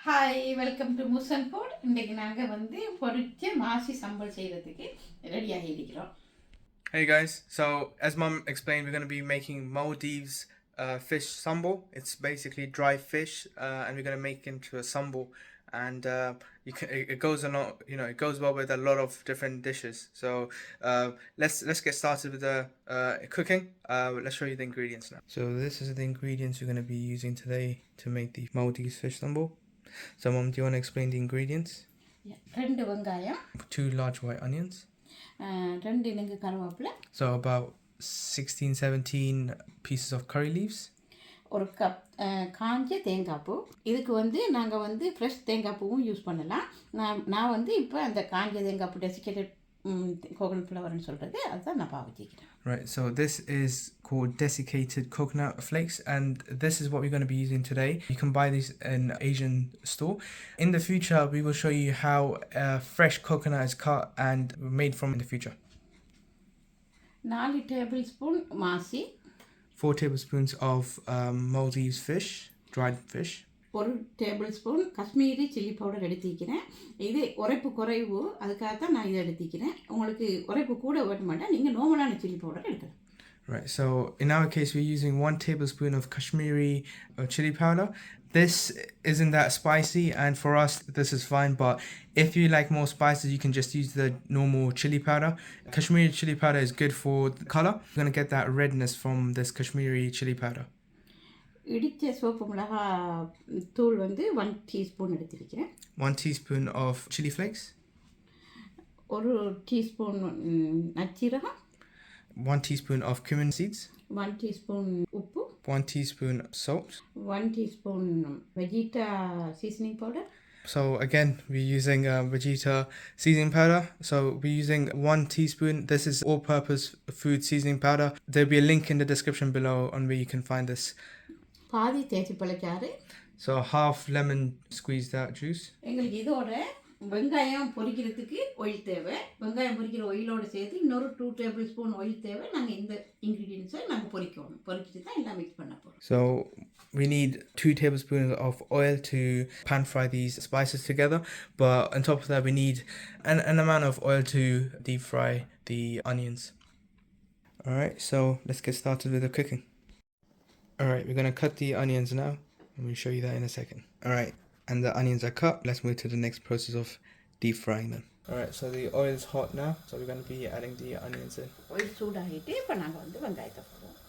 Hi, welcome to Muson Foods. இன்னைக்கு நாங்க வந்து பொரிச்ச மாசி சம்பல் செய்யறதுக்கு ready ஆகிக்கிறோம். Hey guys, so as Mum explained, we're going to be making Maldives fish sambal. It's basically dry fish, and we're going to make into a sambal, and it goes a lot, it goes well with a lot of different dishes. So let's get started with the cooking. Let's show you the ingredients now. So this is the ingredients we're going to be using today to make the Maldives fish sambal. So Mum, do you want to explain the ingredients? Yeah, 2 வெங்காயம், 2 large white onions. 2 இலங்கு கருவேப்பிலை. So about 16-17 pieces of curry leaves. ஒரு cup காஞ்ச தேங்காய் பூ. இதுக்கு வந்து நாங்கள் வந்து ஃப்ரெஷ் தேங்காய் பூவும் யூஸ் பண்ணலாம். நான் வந்து இப்போ அந்த காஞ்ச தேங்காய் பூ டெசிகேட்டட் coconut flour சொல்கிறது அதுதான் நான் பாவிச்சிக்கிறேன். Right, so this is called desiccated coconut flakes, and this is what we're going to be using today. You can buy these in Asian store. In the future, we will show you how fresh coconut is cut and made from in the future. 4 tablespoon Maasi. 4 tablespoons of Maldives fish, dried fish. 1 tablespoon Kashmiri chilli powder எடுத்துக்கிறேன். இது உரைப்பு குறைவு, அதுக்காக தான் நான் இதை எடுத்துக்கிறேன். உங்களுக்கு உரைப்பு கூட வேணும் மாட்டேன், நீங்கள் நார்மலான சில்லி பவுடர் எடுக்கலாம். Right, so in our case, we're using 1 tablespoon of Kashmiri chili powder. This isn't that spicy, and for us, this is fine. But if you like more spices, you can just use the normal chili powder. Kashmiri chili powder is good for the color. You're going to get that redness from this Kashmiri chili powder. இடித்த soap மிளகா தூள் வந்து 1 teaspoon எடுத்திருக்கிறேன். 1 teaspoon of chilli flakes. 1 teaspoon நச்சீரகம். 1 teaspoon of cumin seeds. 1 teaspoon உப்பு. 1 teaspoon salt. 1 teaspoon Vegeta seasoning powder. So again, we're using Vegeta seasoning powder. So we're using 1 teaspoon. This is all-purpose food seasoning powder. There'll be a link in the description below on where you can find this. பாதி தேய்ச்சி பழச்சாறு. So half lemon squeezed out juice. எங்களுக்கு இதோட வெங்காயம் பொரிக்கிறதுக்கு oil தேவை. வெங்காயம் பொரிக்கிற ஆயிலோடு சேர்த்து இன்னொரு 2 டேபிள் ஸ்பூன் ஆயில் தேவை. நாங்கள் இந்த இன்க்ரீடியன்ஸை நாங்கள் பொரிக்கணும். பொரிச்சிட்டு தான் எல்லாம் மிக்ஸ் பண்ண போகிறோம். So we need 2 tablespoons of oil to pan fry these spices together. But on top of that, we need an amount of oil to deep fry the onions. Alright, so let's get started with the cooking. Alright, we're going to cut the onions now, and we'll show you that in a second. Alright, and the onions are cut. Let's move to the next process of deep frying them. Alright, so the oil is hot now, so we're going to be adding the onions in. Oil சூடாகிட்டு இப்போ நாங்கள் வந்து வெங்காயத்தை போடுவோம்.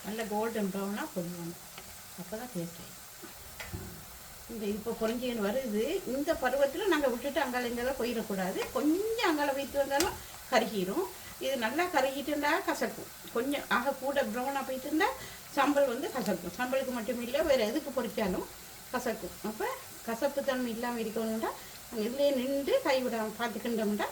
நல்ல golden ப்ரௌனாக பொரியணும், அப்போ தான் taste ஆகிடும். இந்த இப்போ பொரிஞ்சின்னு வருது. இந்த பருவத்தில் நாங்கள் விட்டுட்டு அங்கால இங்கெல்லாம் போயிடக்கூடாது. கொஞ்சம் அங்கால வைத்து வந்தாலும் கருகிடும். இது நல்லா கருகிட்டு இருந்தால் கசக்கும். கொஞ்சம் ஆக கூட ப்ரௌனாக போயிட்டு இருந்தால் சம்பல் வந்து கசக்கும். சம்பலுக்கு மட்டும் இல்லை, வேறு எதுக்கு பொரிச்சாலும் கசக்கும். அப்போ கசப்பு தன்மை இல்லாமல் இருக்கணும்னா நாங்கள் இதுலேயே நின்று கைவிடாமல் பார்த்துக்கிட்டோம்னா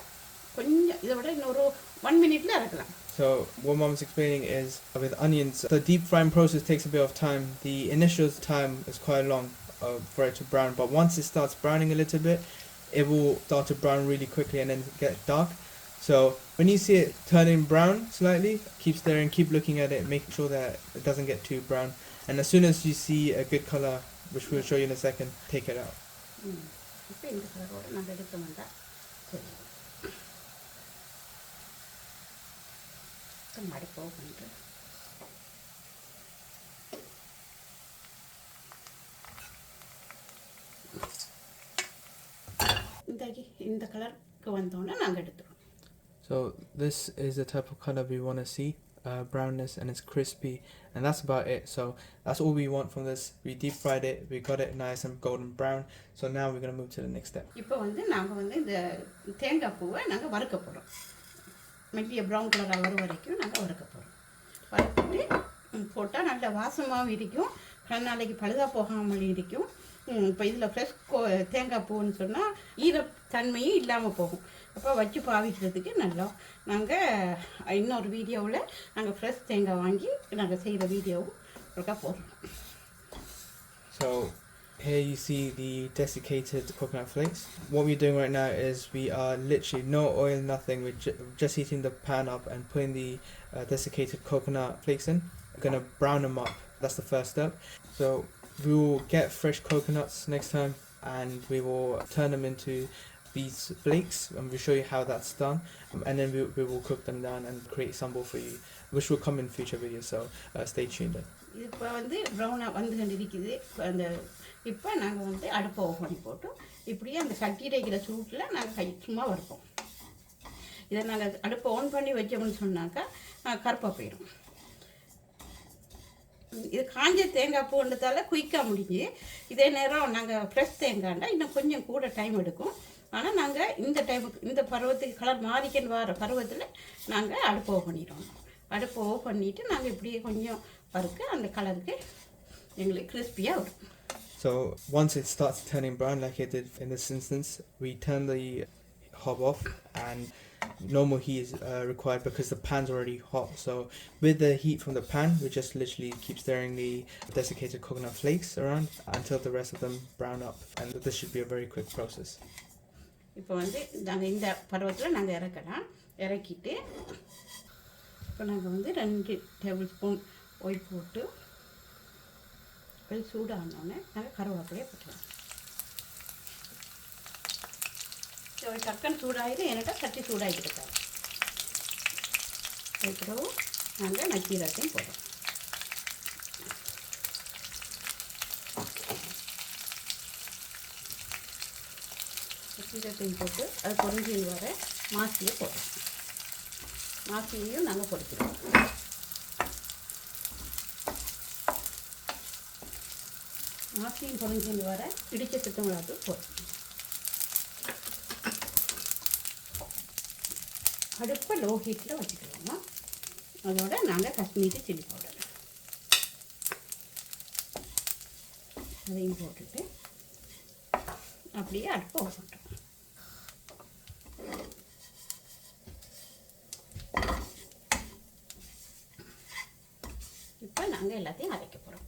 கொஞ்சம் இதை விட இன்னொரு 1 மினிட்ல இறக்கலாம். So what Mom's explaining is with onions, the deep frying process takes a bit of time. The initial time is quite long for it to brown, but once it starts browning a little bit, it will start to brown really quickly and then get dark. So when you see it turning brown slightly, keep stirring, keep looking at it, making sure that it doesn't get too brown. And as soon as you see a good color, which we'll show you in a second, take it out. மடிப்போ பண்ணிட்டு இந்த கலருக்கு வந்தோடனே நாங்கள் எடுத்துருவோம். So this is the type of color we want to see, brownness, and it's crispy, and that's about it. So that's all we want from this. We deep fried it, we got it nice and golden brown. So now we're going to move to the next step. இப்போ வந்து நாங்கள் வந்து இந்த தேங்காய் பூவை நாங்கள் வறுக்க போகிறோம். மெல்லிய ப்ரௌன் கலராக வரும் வரைக்கும் நாங்கள் வறுக்க போகிறோம். நல்ல வாசமாகவும் இருக்கும், நாளைக்கு பழுதாக போகாமல் இருக்கும். இப்போ இதில் ஃப்ரெஷ் தேங்காய் பூன்னு சொன்னால் ஈரத்தன்மையும் இல்லாமல் போகும். அப்போ வச்சு பாவிக்கிறதுக்கு நல்லா. நாங்கள் இன்னொரு வீடியோவில் நாங்கள் ஃப்ரெஷ் தேங்காய் வாங்கி நாங்கள் செய்கிற வீடியோவும் ஒருக்கா போடுறோம். So here you see the desiccated coconut flakes. What we're doing right now is we are literally no oil, nothing. We're just heating the pan up and putting the desiccated coconut flakes in. We're going to brown them up. That's the first step. So we will get fresh coconuts next time and we will turn them into these flakes and we'll show you how that's done. And then we will cook them down and create sambal for you, which will come in future videos. So stay tuned. இப்போ வந்து ப்ரௌனாக வந்து இருக்குது. இப்போ நாங்கள் அடுப்பை of பண்ணி போட்டு இப்படியே அந்த கட்டி வைக்கிற சூட்டில் நாங்கள் சும்மா வறுப்போம். இதை நாங்கள் அடுப்பை ஆன் பண்ணி வச்சோம்னு சொன்னாக்கா கருப்பாக போயிடும். இது காஞ்ச தேங்காய் பூண்டதால் குயிக்காக முடிஞ்சு. இதே நேரம் நாங்கள் ஃப்ரெஷ் தேங்காய்ண்டா இன்னும் கொஞ்சம் கூட டைம் எடுக்கும். ஆனால் நாங்கள் இந்த டைமுக்கு இந்த பருவத்துக்கு கலர் மாறிக்கன்னு வர பருவத்தில் நாங்கள் அடுப்பை ஆஃப் பண்ணிடுவோம். அடுப்பை ஆஃப் பண்ணிவிட்டு நாங்கள் இப்படியே கொஞ்சம் வறுக்க அந்த கலருக்கு எங்களுக்கு கிறிஸ்பியாக வரும். So once it starts turning brown like it did in this instance, we turn the hob off and no more heat is required because the pan's already hot. So with the heat from the pan, we just literally keep stirring the desiccated coconut flakes around until the rest of them brown up, and this should be a very quick process. இப்போ நாங்கள் இந்த பருவத்தில் நாங்கள் இறக்கிட்டு இப்போ நாங்கள் 2 table spoon oil போட்டு அது சூடானோடனே நாங்கள் கருவேப்பிலையை போட்டுருவோம். டக்குன்னு சூடாகிடும், ஏன்னாட்டா சட்டி சூடாகிட்டு இருக்காது. அதுக்கப்புறம் நாங்கள் நக்கீரத்தையும் போடுறோம். நக்கீரத்தையும் போட்டு அது பொரிஞ்சு வர மாசியை போடுறோம். மாசியையும் நாங்கள் பொரிச்சிடுவோம். மாசியும் பொரிஞ்சு வர இடிச்ச சித்தமிளகாய் போடுறோம். அடுப்பை லோ ஹீட்டில் வச்சுக்கலாம். அதோட நாங்கள் காஷ்மீரி சில்லி பவுடர் அதையும் போட்டுட்டு அப்படியே அடுப்பை ஆஃப் பண்ணுறோம். இப்போ நாங்கள் எல்லாத்தையும் அரைக்க போகிறோம்.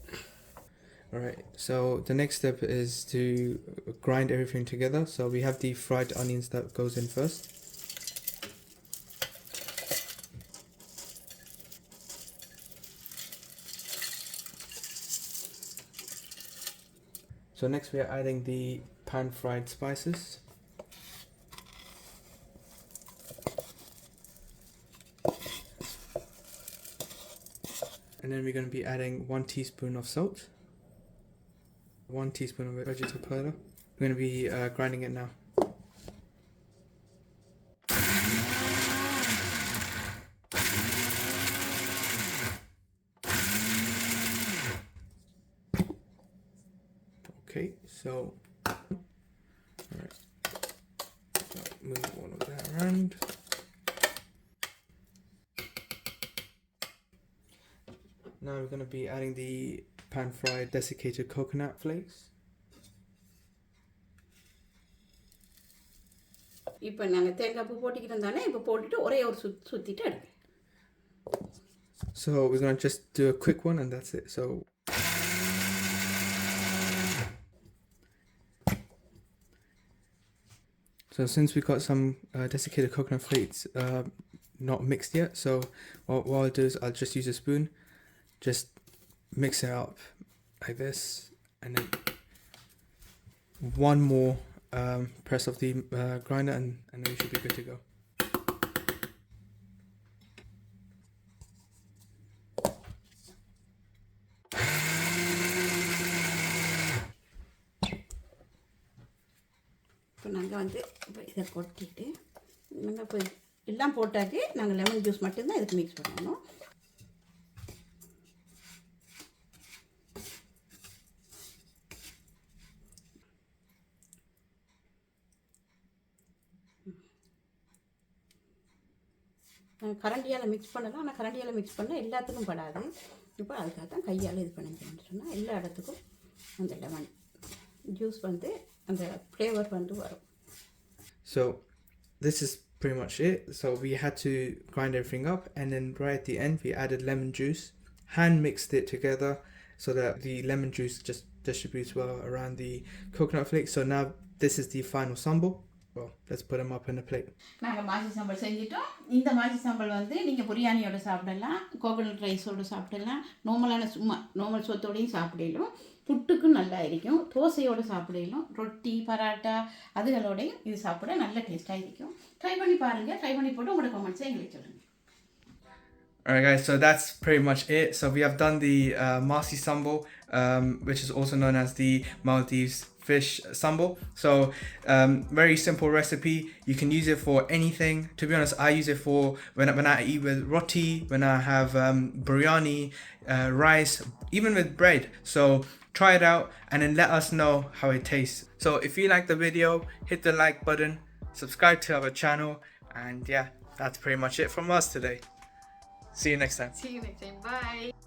Alright, so the next step is to grind everything together. So we have the fried onions that goes in first. So next we are adding the pan fried spices. And then we're going to be adding 1 teaspoon of salt, 1 teaspoon of vegetable powder. We're going to be grinding it now. Okay, so alright, move all of that around. Now we're going to be adding the pan fried desiccated coconut flakes. இப்போ நாங்கள் தேங்காய் பூ போட்டிக்கிட்டு தானே, இப்போ போட்டுட்டு ஒரே ஒரு சுற்றிட்டு எடுங்க. So we're going to just do a quick one and that's it. So since we got some desiccated coconut flakes not mixed yet, so what I'll do is I'll just use a spoon, just mix it up like this, and then one more press of the grinder and then we should be good to go. இப்போ நாங்கள் இப்போ இதை கொட்டிட்டு நாங்கள் இப்போ எல்லாம் போட்டாக்கி நாங்கள் lemon juice மட்டும்தான் இதுக்கு மிக்ஸ் பண்ணணும். கரண்டியால் மிக்ஸ் பண்ணலாம். ஆனால் கரண்டியால் மிக்ஸ் பண்ணால் எல்லாத்துக்கும் படாது. இப்போ அதுக்காக தான் கையால் இது பண்ணிக்கிறேன்னு சொன்னால் எல்லா இடத்துக்கும் அந்த லெமன் ஜூஸ் வந்து அந்த ஃப்ளேவர் வந்து வரும். So this is pretty much it. So we had to grind everything up, and then right at the end we added lemon juice, hand mixed it together so that the lemon juice just distributes well around the coconut flakes. So now this is the final sambal. Well, let's put them up in a plate. நாங்கள் மாசி சாம்பல் செஞ்சிட்டோம். இந்த மாசி சாம்பல் வந்து நீங்கள் பிரியாணியோட சாப்பிடலாம், coconut ரைஸோடு சாப்பிடலாம், நார்மல் சோத்தோடையும் சாப்பிடலாம், புட்டுக்கும் நல்லா இருக்கும், தோசையோடு சாப்பிடலாம், ரொட்டி பராட்டா அதுகளோடையும் இது சாப்பிட நல்ல டேஸ்ட்டாக இருக்கும். ட்ரை பண்ணி பாருங்கள். ட்ரை பண்ணி போட்டு உங்களோட கமெண்ட்ஸை எங்களுக்கு சொல்லுங்கள். Alright guys, so that's pretty much it. So we have done the Maasi Sambal, which is also known as the Maldives fish sambal. So very simple recipe. You can use it for anything. To be honest, I use it for when I eat with roti, when I have biryani, rice, even with bread. So try it out and then let us know how it tastes. So if you like the video, hit the like button, subscribe to our channel, and yeah, that's pretty much it from us today. See you next time. See you next time. Bye.